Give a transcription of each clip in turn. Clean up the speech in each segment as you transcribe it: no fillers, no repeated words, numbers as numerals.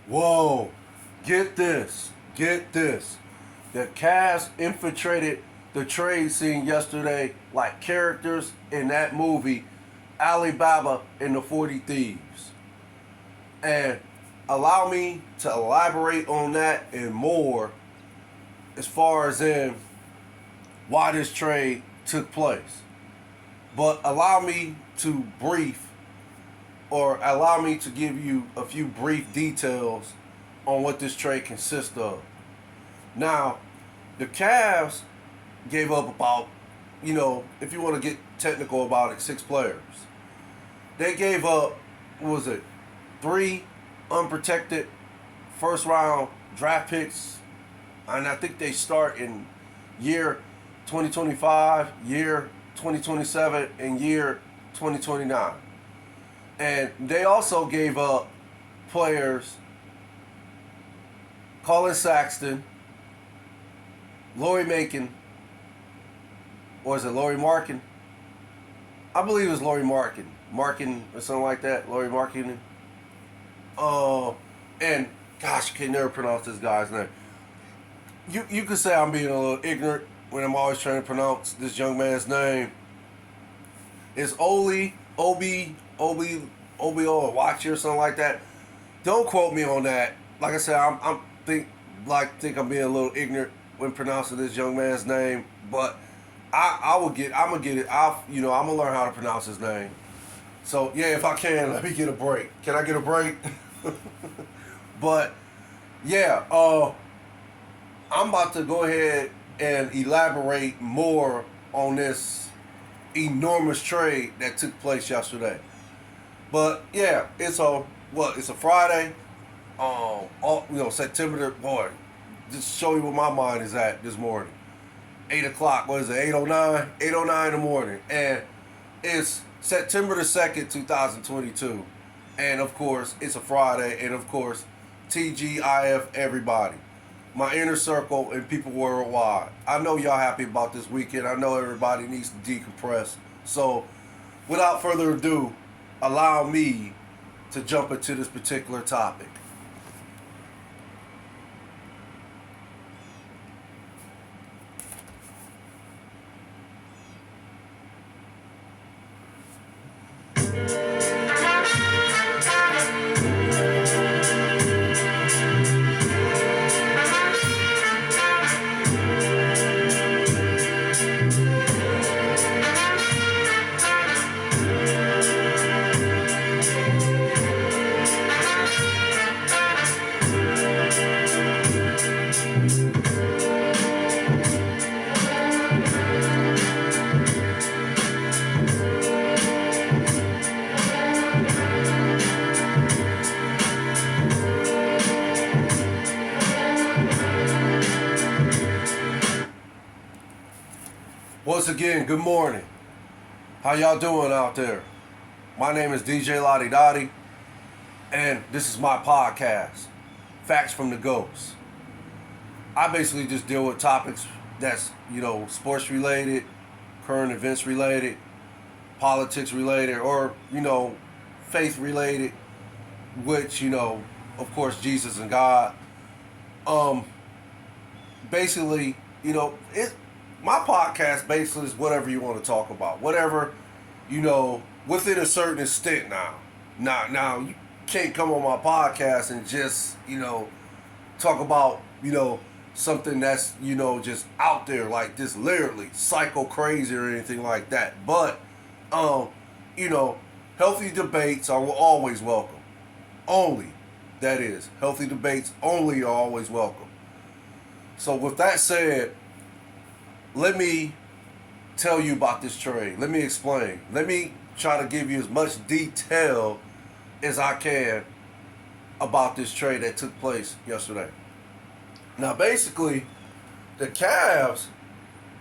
Whoa, get this, get this. The Cavs infiltrated the trade scene yesterday like characters in that movie, Alibaba and the 40 Thieves. And allow me to elaborate on that and more as far as in why this trade took place. But allow me to brief or allow me to give you a few brief details on what this trade consists of. Now, the Cavs gave up about, if you want to get technical about it, 6 players. They gave up, what was it, 3 unprotected first round draft picks. And I think they start in year 2025, year 2027, and year 2029. And they also gave up players Colin Saxton, Laurie Macon, or is it Laurie Markin? I believe it was Laurie Markin. Markin or something like that. Laurie Markin. And gosh, I can never pronounce this guy's name. You could say I'm being a little ignorant when I'm always trying to pronounce this young man's name. It's Obi Watch or something like that. Don't quote me on that. Like I said, I'm think I'm being a little ignorant when pronouncing this young man's name, but I'm gonna get it. I'm gonna learn how to pronounce his name. So yeah, if I can, let me get a break. Can I get a break? But yeah, I'm about to go ahead and elaborate more on this enormous trade that took place yesterday. But yeah, it's a Friday. September boy, just show you where my mind is at this morning. 8 o'clock, what is it, 8:09? 8:09 in the morning. And it's September the 2nd, 2022. And of course, it's a Friday. And of course, TGIF everybody. My inner circle and people worldwide. I know y'all happy about this weekend. I know everybody needs to decompress. So, without further ado, allow me to jump into this particular topic. Once again, good morning. How y'all doing out there? My name is DJ Lottie Dottie, and this is my podcast, Facts from the Ghost. I basically just deal with topics that's, sports related, current events related, politics related, or, faith related, which, of course, Jesus and God. Basically, my podcast basically is whatever you want to talk about. Whatever, within a certain extent now. Now you can't come on my podcast and just, talk about, something that's, just out there like this, literally psycho crazy or anything like that. But, healthy debates are always welcome. Only, that is, healthy debates only are always welcome. So with that said, let me tell you about this trade. Let me explain. Let me try to give you as much detail as I can about this trade that took place yesterday. Now, basically, the Cavs,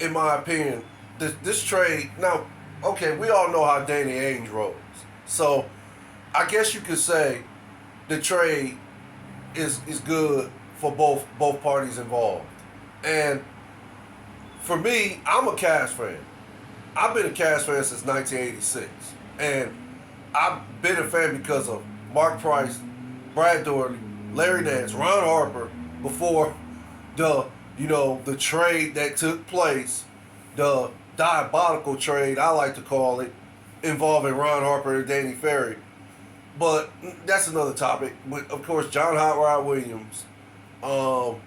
in my opinion, this trade, now, okay, we all know how Danny Ainge rolls. So, I guess you could say the trade is good for both parties involved. And for me, I'm a Cavs fan. I've been a Cavs fan since 1986. And I've been a fan because of Mark Price, Brad Daugherty, Larry Nance, Ron Harper, before the the trade that took place, the diabolical trade I like to call it, involving Ron Harper and Danny Ferry. But that's another topic. But of course, John Hot Rod Williams. Um,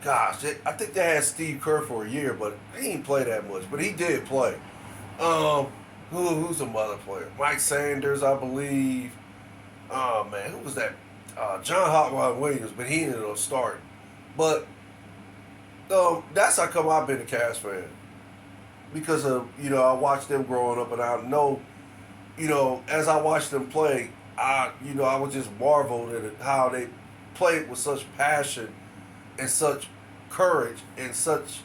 I think they had Steve Kerr for a year, but he didn't play that much. But he did play. Um, who's some other player? Mike Sanders, I believe. Oh man, who was that? John Hot Rod Williams, but he ended up starting. But that's how come I've been a Cavs fan, because of I watched them growing up, and I know as I watched them play, I was just marveled at how they played with such passion and such courage and such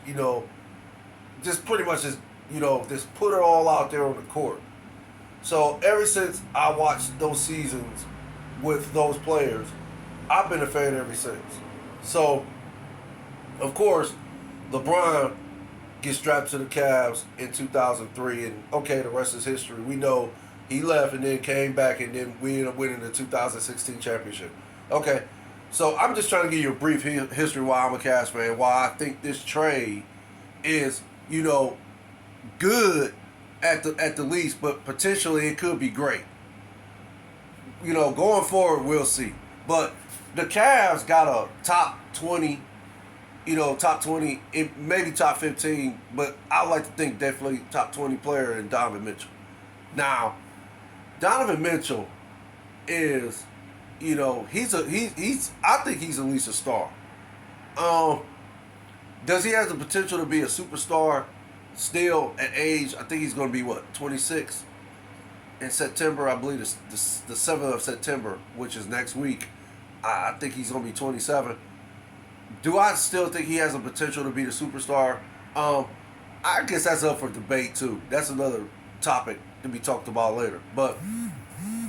just pretty much just put it all out there on the court. So ever since I watched those seasons with those players, I've been a fan ever since. So of course, LeBron gets strapped to the Cavs in 2003, and okay, the rest is history. We know he left and then came back, and then we ended up winning the 2016 championship. Okay, so I'm just trying to give you a brief history why I'm a Cavs fan, why I think this trade is, good at the least, but potentially it could be great. Going forward, we'll see. But the Cavs got a top 20, top 20, maybe top 15, but I like to think definitely top 20 player in Donovan Mitchell. Now, Donovan Mitchell is, he's I think he's at least a star. Does he have the potential to be a superstar still at age? I think he's going to be 26 in September. I believe the 7th of September, which is next week. I think he's going to be 27. Do I still think he has the potential to be the superstar? I guess that's up for debate too. That's another topic to be talked about later. But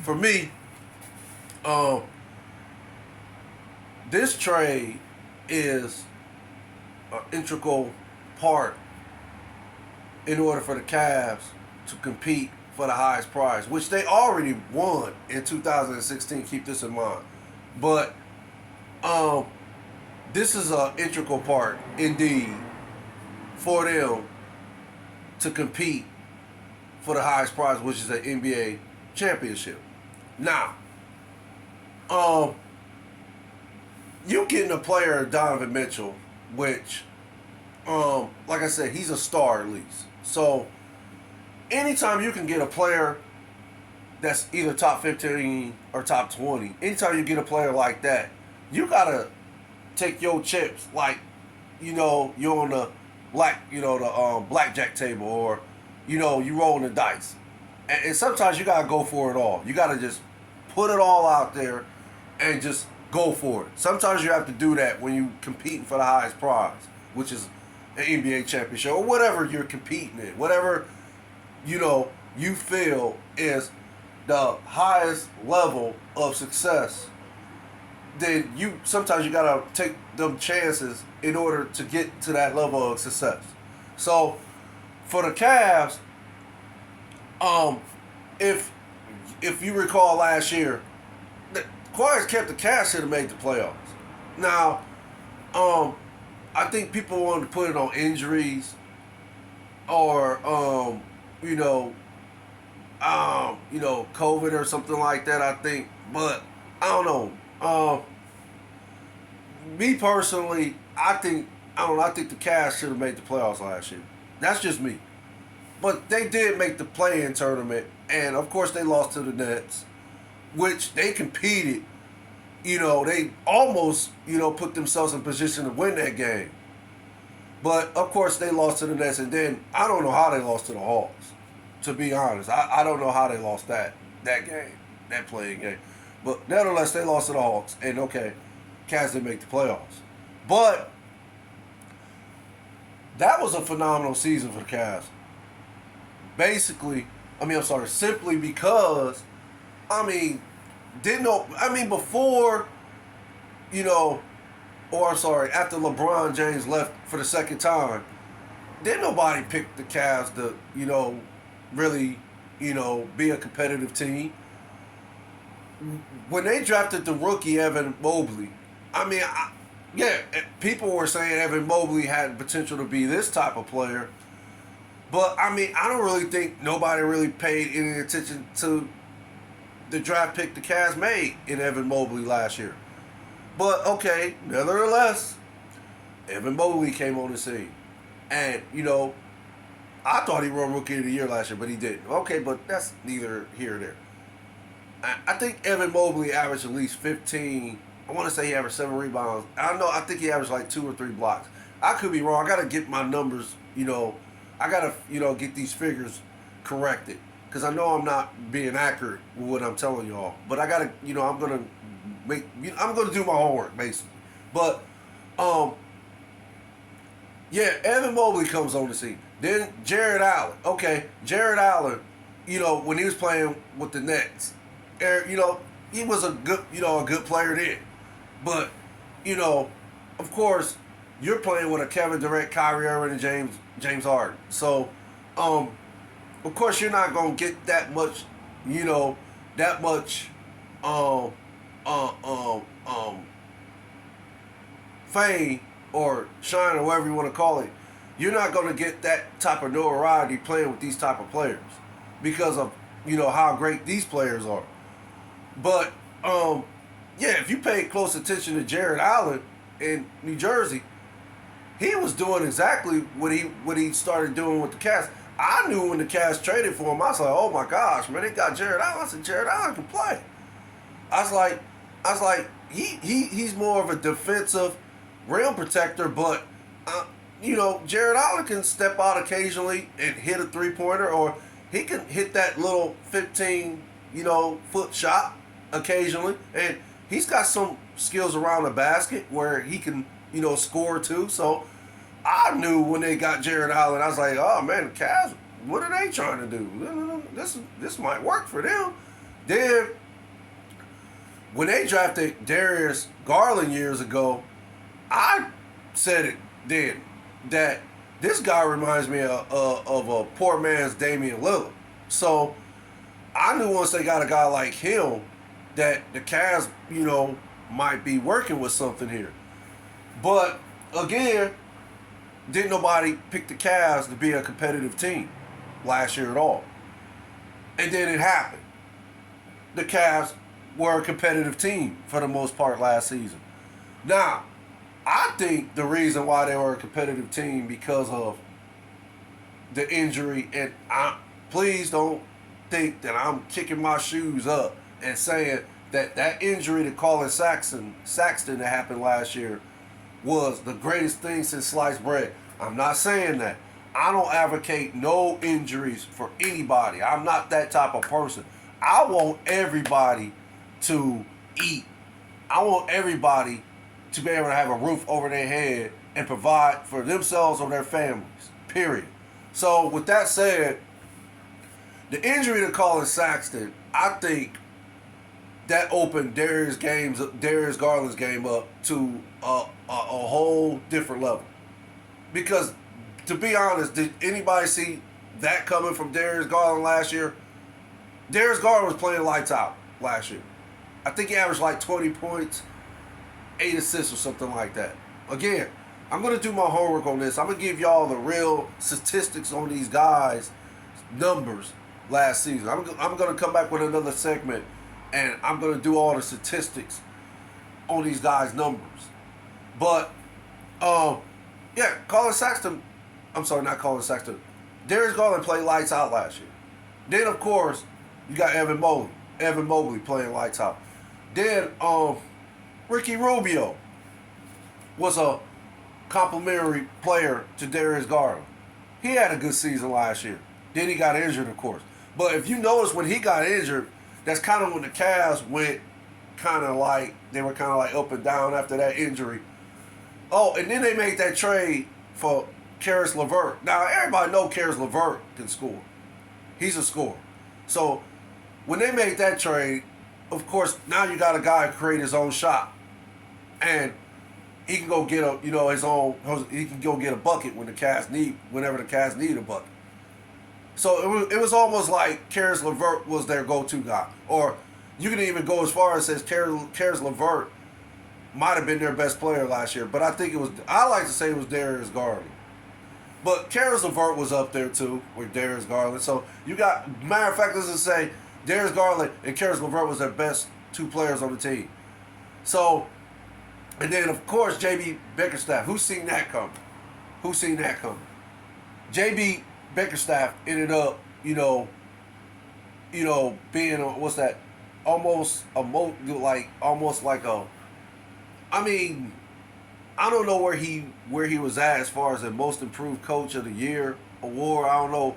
for me, this trade is an integral part in order for the Cavs to compete for the highest prize, which they already won in 2016. Keep this in mind. But this is an integral part, indeed, for them to compete for the highest prize, which is an NBA championship. Now, you getting a player, Donovan Mitchell, which, like I said, he's a star at least. So, anytime you can get a player that's either top 15 or top 20, anytime you get a player like that, you gotta take your chips, like, you're on the blackjack table, or you rolling the dice, and sometimes you gotta go for it all. You gotta just put it all out there and just go for it. Sometimes you have to do that when you're competing for the highest prize, which is an NBA championship or whatever you're competing in, whatever you feel is the highest level of success. Then sometimes you gotta take them chances in order to get to that level of success. So for the Cavs, if you recall last year, the Quiets kept the Cavs should have made the playoffs. Now, I think people wanted to put it on injuries or COVID or something like that, I think. But I don't know. Me personally, I think the Cavs should have made the playoffs last year. That's just me. But they did make the play-in tournament, and of course they lost to the Nets, which they competed. They almost, put themselves in position to win that game. But of course they lost to the Nets, and then I don't know how they lost to the Hawks. To be honest, I don't know how they lost that game, that playing game. But nevertheless, they lost to the Hawks, and okay, Cavs didn't make the playoffs. But that was a phenomenal season for the Cavs. Simply because, before, after LeBron James left for the second time, didn't nobody pick the Cavs to, really, be a competitive team. When they drafted the rookie Evan Mobley, I mean, yeah, people were saying Evan Mobley had potential to be this type of player. But, I mean, I don't really think nobody really paid any attention to the draft pick the Cavs made in Evan Mobley last year. But, okay, nevertheless, Evan Mobley came on the scene. And, I thought he won Rookie of the Year last year, but he didn't. Okay, but that's neither here or there. I think Evan Mobley averaged at least 15. I want to say he averaged 7 rebounds. I think he averaged like 2 or 3 blocks. I could be wrong. I got to get my numbers, I got to, get these figures corrected. Because I know I'm not being accurate with what I'm telling y'all. But I got to, I'm going to do my homework, basically. But, yeah, Evan Mobley comes on the scene. Then Jared Allen. Okay, Jared Allen, when he was playing with the Nets, he was a good player then. But, of course, you're playing with a Kevin Durant, Kyrie Irving, and James Harden. So, of course, you're not gonna get that much, fame or shine or whatever you want to call it. You're not gonna get that type of notoriety playing with these type of players because of how great these players are. But yeah, if you pay close attention to Jared Allen in New Jersey, he was doing exactly what he started doing with the Cavs. I knew when the Cavs traded for him, I was like, oh my gosh, man, they got Jared Allen. I said, Jared Allen can play. I was like, he's more of a defensive rim protector, but Jared Allen can step out occasionally and hit a 3-pointer, or he can hit that little 15-foot shot occasionally, and he's got some skills around the basket where he can score too. So I knew when they got Jared Allen, I was like, oh man, the Cavs, what are they trying to do? This might work for them. Then when they drafted Darius Garland years ago, I said it then that this guy reminds me of a poor man's Damian Lillard. So I knew once they got a guy like him that the Cavs, might be working with something here. But again, didn't nobody pick the Cavs to be a competitive team last year at all. And then it happened. The Cavs were a competitive team for the most part last season. Now, I think the reason why they were a competitive team because of the injury, and please don't think that I'm kicking my shoes up and saying that injury to Colin Saxton that happened last year was the greatest thing since sliced bread. I'm not saying that. I don't advocate no injuries for anybody. I'm not that type of person. I want everybody to eat. I want everybody to be able to have a roof over their head and provide for themselves or their families. Period. So with that said, the injury to Colin Saxton, I think that opened Darius Garland's game up to a whole different level. Because, to be honest, did anybody see that coming from Darius Garland last year? Darius Garland was playing lights out last year. I think he averaged like 20 points, 8 assists or something like that. Again, I'm going to do my homework on this. I'm going to give y'all the real statistics on these guys' numbers last season. I'm going to come back with another segment, and I'm going to do all the statistics on these guys' numbers. But, yeah, Colin Saxton, I'm sorry, not Colin Saxton. Darius Garland played lights out last year. Then, of course, you got Evan Mobley playing lights out. Then, Ricky Rubio was a complimentary player to Darius Garland. He had a good season last year. Then he got injured, of course. But if you notice when he got injured, that's kind of when the Cavs went they were kind of like up and down after that injury. Oh, and then they made that trade for Karis LeVert. Now, everybody knows Karis LeVert can score. He's a scorer. So, when they made that trade, of course, now you got a guy who create his own shot. And he can go get he can go get a bucket whenever the Cavs need a bucket. So it was almost like Karis LeVert was their go-to guy. Or you can even go as far as says Karis LeVert might have been their best player last year, but I think it was. I like to say it was Darius Garland. But Karis LeVert was up there too with Darius Garland. So you got, matter of fact, let's just say Darius Garland and Karis LeVert was their best two players on the team. So, and then of course JB Bickerstaff. Who's seen that coming? Who's seen that coming? JB Bickerstaff ended up, being what's that? Almost like a. I mean, I don't know where he was at as far as the most improved coach of the year award. I don't know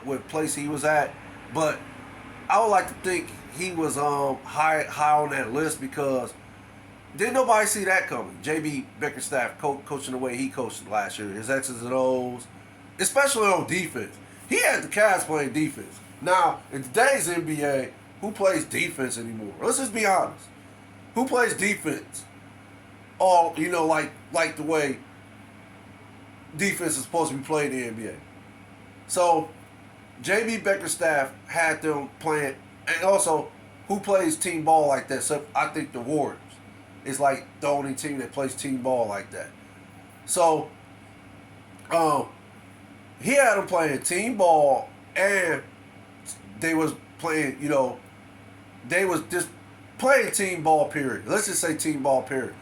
what place he was at, but I would like to think he was high on that list because didn't nobody see that coming. JB Bickerstaff coaching the way he coached last year, his X's and O's, especially on defense. He had the Cavs playing defense. Now in today's NBA, who plays defense anymore? Let's just be honest. Who plays defense? All like the way defense is supposed to be played in the NBA. So JB Bickerstaff had them playing, and also who plays team ball like that? So I think the Warriors is like the only team that plays team ball like that. So he had them playing team ball, and they was playing, they was just playing team ball, period. Let's just say team ball, period.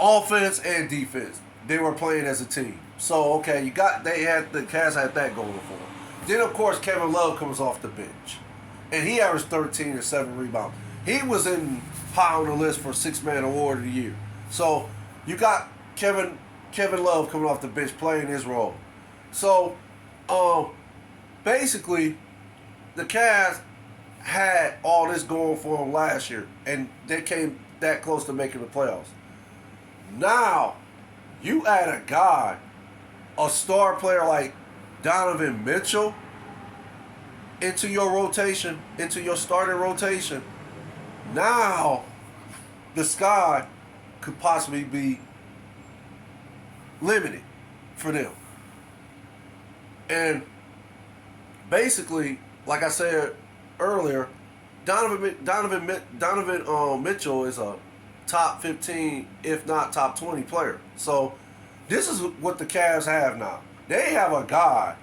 Offense and defense, they were playing as a team. So the Cavs had that going for them. Then of course Kevin Love comes off the bench, and he averaged 13 and 7 rebounds. He was in high on the list for 6-man award of the year. So you got Kevin Love coming off the bench playing his role. So basically the Cavs had all this going for them last year, and they came that close to making the playoffs. Now, you add a guy, a star player like Donovan Mitchell, into your rotation, into your starting rotation. Now, the sky could possibly be limited for them. And basically, like I said earlier, Donovan Mitchell is a top 15, if not top 20 player. So this is what the Cavs have now. They have a guy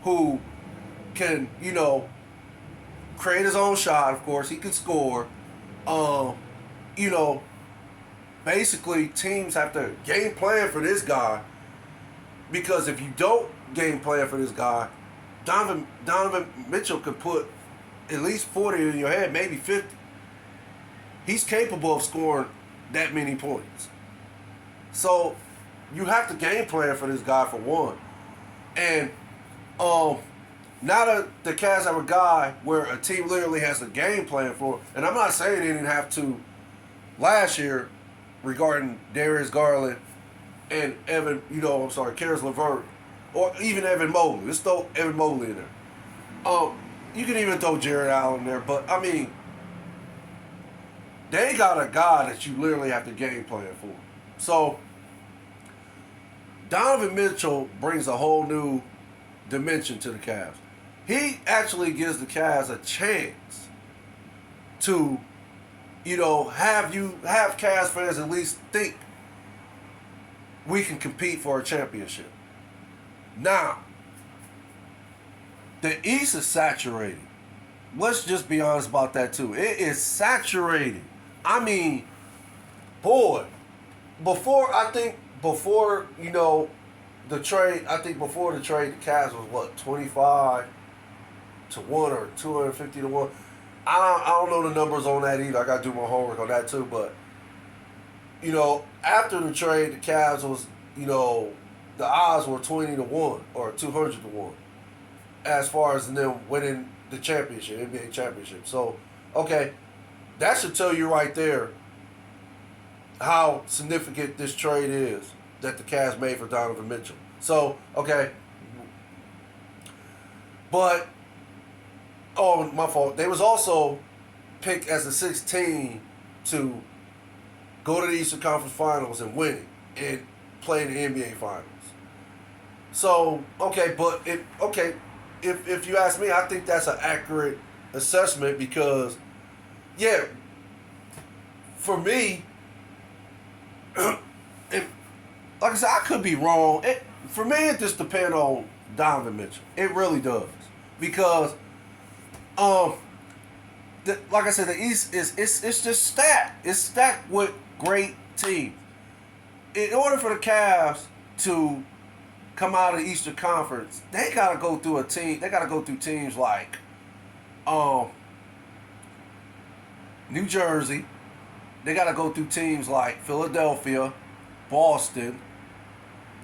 who can, create his own shot, of course. He can score. Basically teams have to game plan for this guy, because if you don't game plan for this guy, Donovan Mitchell could put at least 40 in your head, maybe 50. He's capable of scoring that many points. So you have to game plan for this guy for one. And now that the Cavs have a guy where a team literally has a game plan for, and I'm not saying they didn't have to last year regarding Darius Garland and Karis LeVert, or even Evan Mobley. Let's throw Evan Mobley in there. You can even throw Jared Allen in there, but I mean, they got a guy that you literally have to game plan for. So Donovan Mitchell brings a whole new dimension to the Cavs. He actually gives the Cavs a chance to, have Cavs fans at least think we can compete for a championship. Now, the East is saturated. Let's just be honest about that too. It is saturated. I mean, boy, before the trade, the Cavs was what, 25 to 1 or 250 to 1. I don't know the numbers on that either. I got to do my homework on that too. But, after the trade, the Cavs was, the odds were 20 to 1 or 200 to 1 as far as them winning the championship, NBA championship. So, that should tell you right there how significant this trade is that the Cavs made for Donovan Mitchell. So, but, my fault. They was also picked as the 6th team to go to the Eastern Conference Finals and win it and play in the NBA Finals. So, if you ask me, I think that's an accurate assessment because, for me, if, like I said, I could be wrong. For me, it just depends on Donovan Mitchell. It really does. Because, like I said, the East it's just stacked. It's stacked with great teams. In order for the Cavs to come out of the Eastern Conference, they gotta go through a team. They gotta go through teams like, New Jersey. They gotta go through teams like Philadelphia, Boston.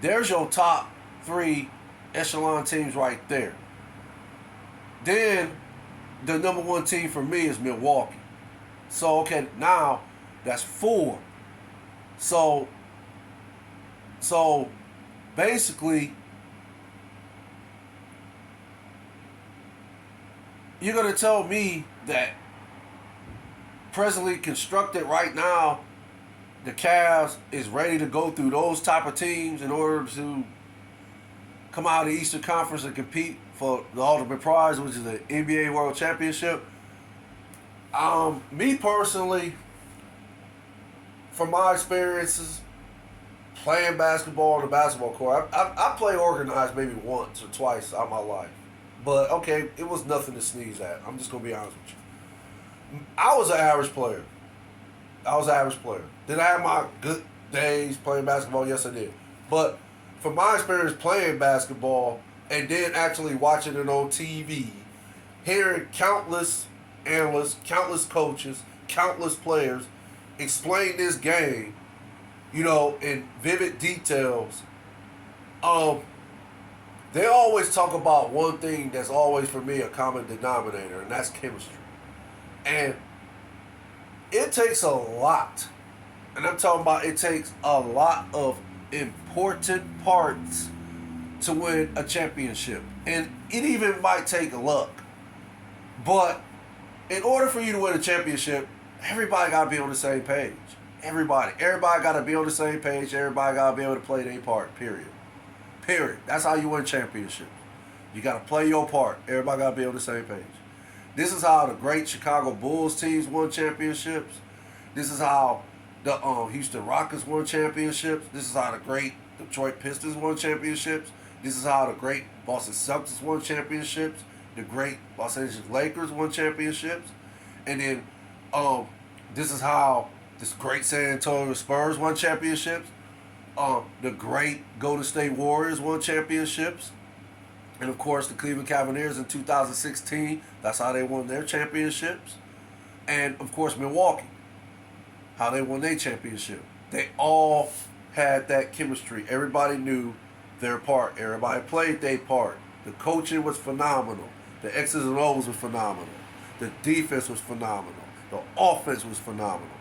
There's your top 3 echelon teams right there. Then the number 1 team for me is Milwaukee. So okay, now that's 4. So basically, you're gonna tell me that presently constructed right now, the Cavs is ready to go through those type of teams in order to come out of the Eastern Conference and compete for the ultimate prize, which is the NBA World Championship. Me personally, from my experiences playing basketball on the basketball court, I play organized maybe once or twice out of my life. But okay, it was nothing to sneeze at. I'm just gonna be honest with you. I was an average player. Did I have my good days playing basketball? Yes, I did. But from my experience playing basketball and then actually watching it on TV, hearing countless analysts, countless coaches, countless players explain this game, in vivid details, they always talk about one thing that's always for me a common denominator, and that's chemistry. And it takes a lot, and I'm talking about it takes a lot of important parts to win a championship. And it even might take luck. But in order for you to win a championship, everybody got to be on the same page. Everybody got to be on the same page. Everybody got to be able to play their part, period. That's how you win championships. You got to play your part. Everybody got to be on the same page. This is how the great Chicago Bulls teams won championships. This is how the Houston Rockets won championships. This is how the great Detroit Pistons won championships. This is how the great Boston Celtics won championships. The great Los Angeles Lakers won championships. And then this is how this great San Antonio Spurs won championships. The great Golden State Warriors won championships. And of course, the Cleveland Cavaliers in 2016, that's how they won their championships. And of course, Milwaukee, how they won their championship. They all had that chemistry. Everybody knew their part. Everybody played their part. The coaching was phenomenal. The X's and O's were phenomenal. The defense was phenomenal. The offense was phenomenal.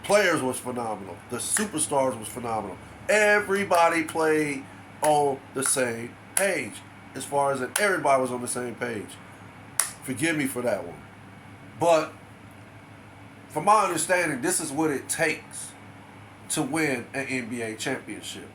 Players was phenomenal. The superstars was phenomenal. Everybody played on the same page. As far as that, everybody was on the same page. Forgive me for that one. But from my understanding, this is what it takes to win an NBA championship.